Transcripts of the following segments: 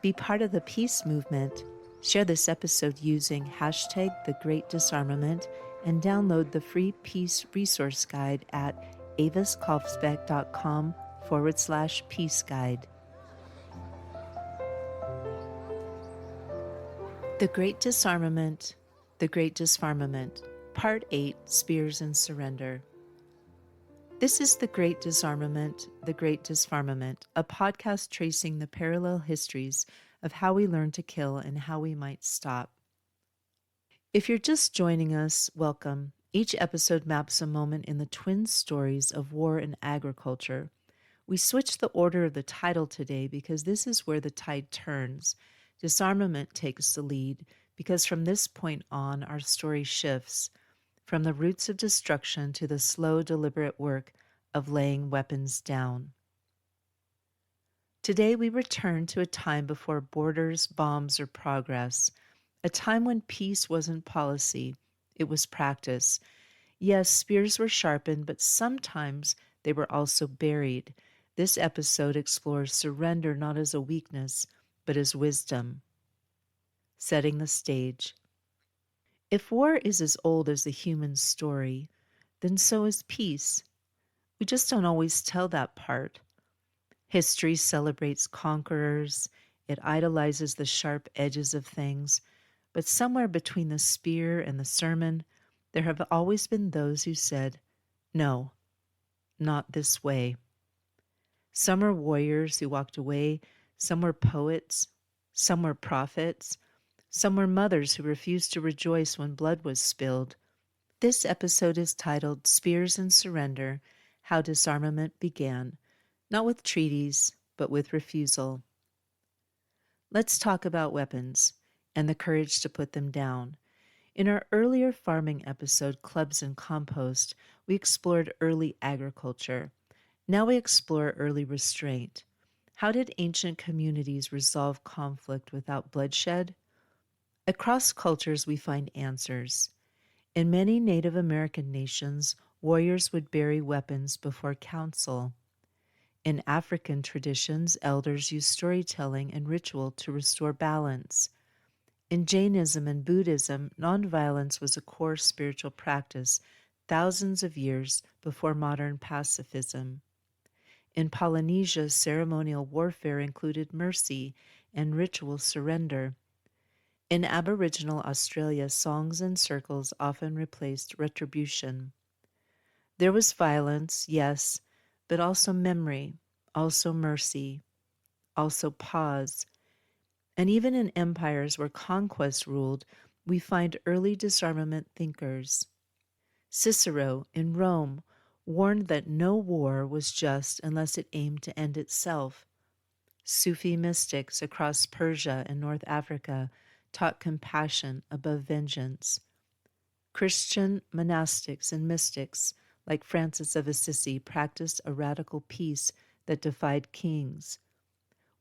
Be part of the peace movement. Share this episode using hashtag The Great Disarmament and download the free peace resource guide at aviskalfsbeck.com/peace guide. The Great Disarmament, The Great Disfarmament, Part 8, Spears and Surrender. This is The Great Disarmament, The Great Disfarmament, a podcast tracing the parallel histories of how we learn to kill and how we might stop. If you're just joining us, welcome. Each episode maps a moment in the twin stories of war and agriculture. We switched the order of the title today because this is where the tide turns. Disarmament takes the lead because from this point on, our story shifts from the roots of destruction to the slow, deliberate work of laying weapons down. Today, we return to a time before borders, bombs, or progress, a time when peace wasn't policy, it was practice. Yes, spears were sharpened, but sometimes they were also buried. This episode explores surrender not as a weakness, but as wisdom. Setting the stage. If war is as old as the human story, then so is peace. We just don't always tell that part. History celebrates conquerors, it idolizes the sharp edges of things, but somewhere between the spear and the sermon, there have always been those who said, "No, not this way." Some are warriors who walked away, some were poets, some were prophets, some were mothers who refused to rejoice when blood was spilled. This episode is titled Spears and Surrender, How Disarmament Began, not with treaties, but with refusal. Let's talk about weapons and the courage to put them down. In our earlier farming episode, Clubs and Compost, we explored early agriculture. Now we explore early restraint. How did ancient communities resolve conflict without bloodshed? Across cultures, we find answers. In many Native American nations, warriors would bury weapons before council. In African traditions, elders used storytelling and ritual to restore balance. In Jainism and Buddhism, nonviolence was a core spiritual practice thousands of years before modern pacifism. In Polynesia, ceremonial warfare included mercy and ritual surrender. In Aboriginal Australia, songs and circles often replaced retribution. There was violence, yes, but also memory, also mercy, also pause. And even in empires where conquest ruled, we find early disarmament thinkers. Cicero, in Rome, warned that no war was just unless it aimed to end itself. Sufi mystics across Persia and North Africa taught compassion above vengeance. Christian monastics and mystics, like Francis of Assisi, practiced a radical peace that defied kings.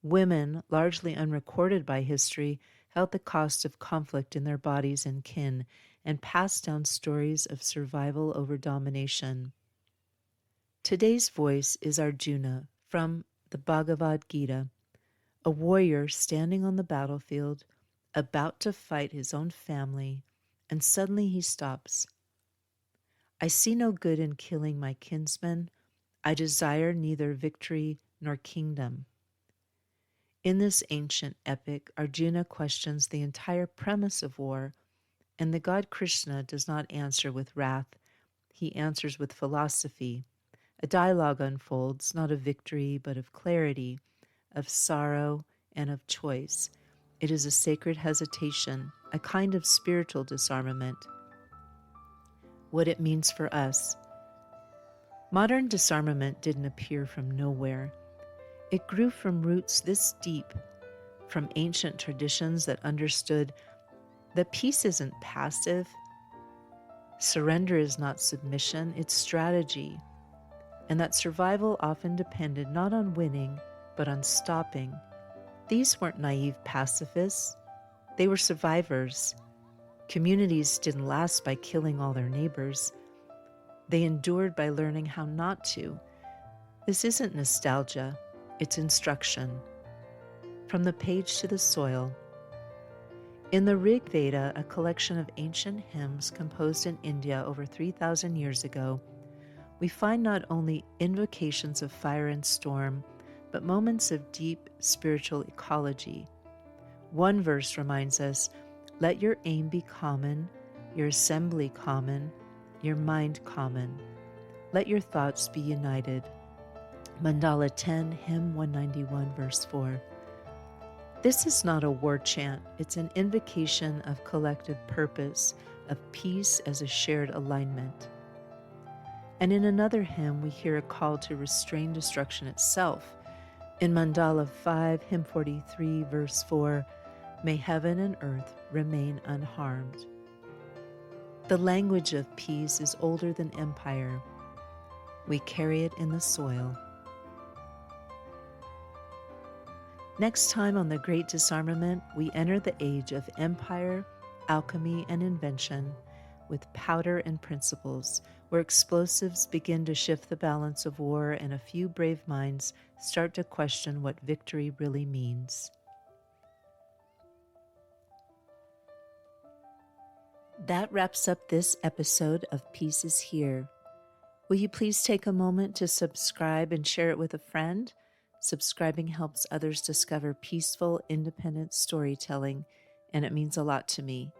Women, largely unrecorded by history, held the cost of conflict in their bodies and kin, and passed down stories of survival over domination. Today's voice is Arjuna from the Bhagavad Gita, a warrior standing on the battlefield, about to fight his own family, and suddenly he stops. I see no good in killing my kinsmen. I desire neither victory nor kingdom. In this ancient epic, Arjuna questions the entire premise of war, and the god Krishna does not answer with wrath. He answers with philosophy. A dialogue unfolds, not of victory, but of clarity, of sorrow, and of choice. It is a sacred hesitation, a kind of spiritual disarmament. What it means for us. Modern disarmament didn't appear from nowhere. It grew from roots this deep, from ancient traditions that understood that peace isn't passive, surrender is not submission, it's strategy, and that survival often depended not on winning, but on stopping. These weren't naive pacifists. They were survivors. Communities didn't last by killing all their neighbors. They endured by learning how not to. This isn't nostalgia, it's instruction. From the page to the soil. In the Rig Veda, a collection of ancient hymns composed in India over 3,000 years ago, we find not only invocations of fire and storm, but moments of deep spiritual ecology. One verse reminds us, "Let your aim be common, your assembly common, your mind common. Let your thoughts be united." Mandala 10, Hymn 191, verse 4. This is not a war chant, it's an invocation of collective purpose, of peace as a shared alignment. And in another hymn, we hear a call to restrain destruction itself. In Mandala 5, Hymn 43, verse 4, "May heaven and earth remain unharmed." The language of peace is older than empire. We carry it in the soil. Next time on The Great Disarmament, we enter the age of empire, alchemy, and invention with powder and principles, where explosives begin to shift the balance of war and a few brave minds start to question what victory really means. That wraps up this episode of Peace is Here. Will you please take a moment to subscribe and share it with a friend? Subscribing helps others discover peaceful, independent storytelling, and it means a lot to me.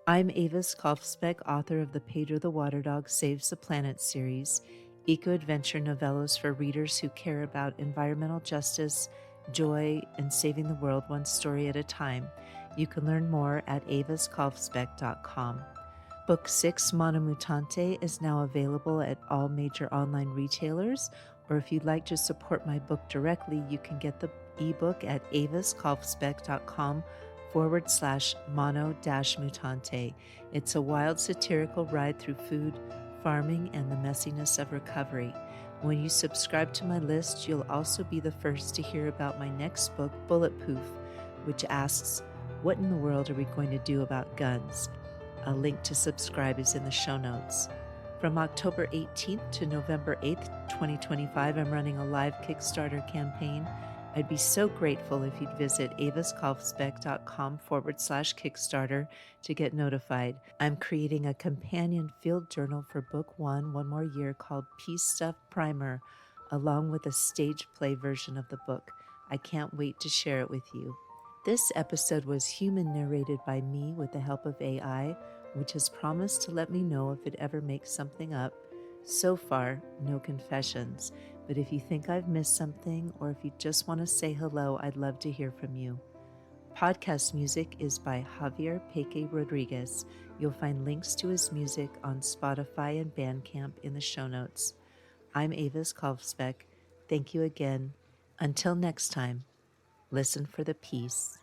I'm Avis Kalfsbeck, author of the Pedro the Water Dog Saves the Planet series, eco-adventure novellas for readers who care about environmental justice, joy, and saving the world one story at a time. You can learn more at aviskalfsbeck.com. Book 6, Mono Mutante, is now available at all major online retailers, or if you'd like to support my book directly, you can get the ebook at aviskalfsbeck.com/mono-mutante. It's a wild satirical ride through food, farming, and the messiness of recovery. When you subscribe to my list, you'll also be the first to hear about my next book, Bullet Poof, which asks, what in the world are we going to do about guns? A link to subscribe is in the show notes. From October 18th to November 8th, 2025, I'm running a live Kickstarter campaign. I'd be so grateful if you'd visit aviskalfsbeck.com/Kickstarter to get notified. I'm creating a companion field journal for Book 1, One More Year, called Peace Stuff Primer, along with a stage play version of the book. I can't wait to share it with you. This episode was human narrated by me with the help of AI, which has promised to let me know if it ever makes something up. So far, no confessions, but if you think I've missed something or if you just want to say hello, I'd love to hear from you. Podcast music is by Javier Peke Rodriguez. You'll find links to his music on Spotify and Bandcamp in the show notes. I'm Avis Kalfsbeck. Thank you again. Until next time, listen for the peace.